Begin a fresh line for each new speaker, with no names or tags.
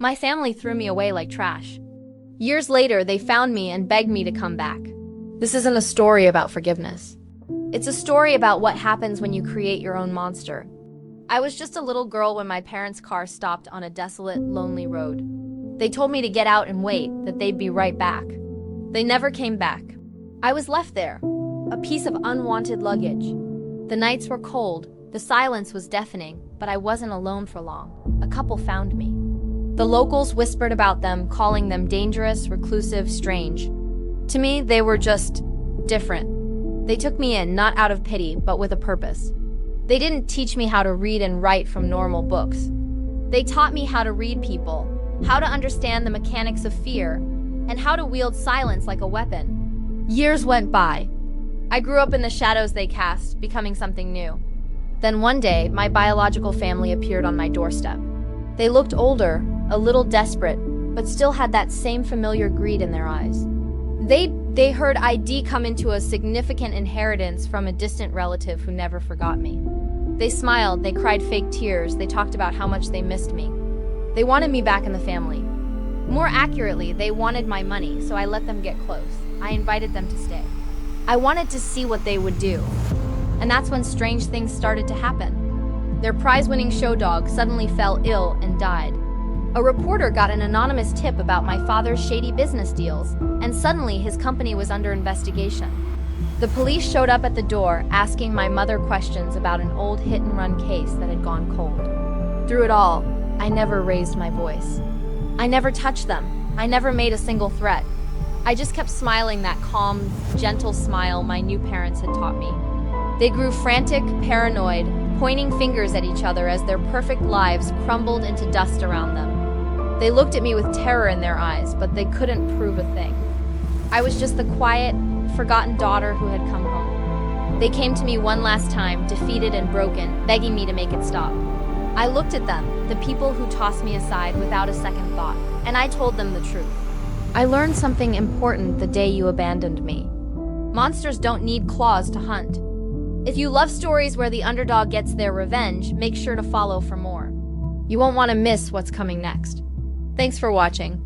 My family threw me away like trash. Years later, they found me and begged me to come back. This isn't a story about forgiveness. It's a story about what happens when you create your own monster. I was just a little girl when my parents' car stopped on a desolate, lonely road. They told me to get out and wait, that they'd be right back. They never came back. I was left there, a piece of unwanted luggage. The nights were cold, the silence was deafening, but I wasn't alone for long. A couple found me. The locals whispered about them, calling them dangerous, reclusive, strange. To me, they were just different. They took me in, not out of pity, but with a purpose. They didn't teach me how to read and write from normal books. They taught me how to read people, how to understand the mechanics of fear, and how to wield silence like a weapon. Years went by. I grew up in the shadows they cast, becoming something new. Then one day, my biological family appeared on my doorstep. They looked older, a little desperate, but still had that same familiar greed in their eyes. They heard I'd come into a significant inheritance from a distant relative who never forgot me. They smiled, they cried fake tears, they talked about how much they missed me. They wanted me back in the family. More accurately, they wanted my money, so I let them get close. I invited them to stay. I wanted to see what they would do. And that's when strange things started to happen. Their prize-winning show dog suddenly fell ill and died. A reporter got an anonymous tip about my father's shady business deals, and suddenly his company was under investigation. The police showed up at the door, asking my mother questions about an old hit-and-run case that had gone cold. Through it all, I never raised my voice. I never touched them. I never made a single threat. I just kept smiling that calm, gentle smile my new parents had taught me. They grew frantic, paranoid, pointing fingers at each other as their perfect lives crumbled into dust around them. They looked at me with terror in their eyes, but they couldn't prove a thing. I was just the quiet, forgotten daughter who had come home. They came to me one last time, defeated and broken, begging me to make it stop. I looked at them, the people who tossed me aside without a second thought, and I told them the truth. I learned something important the day you abandoned me. Monsters don't need claws to hunt. If you love stories where the underdog gets their revenge, make sure to follow for more. You won't want to miss what's coming next. Thanks for watching.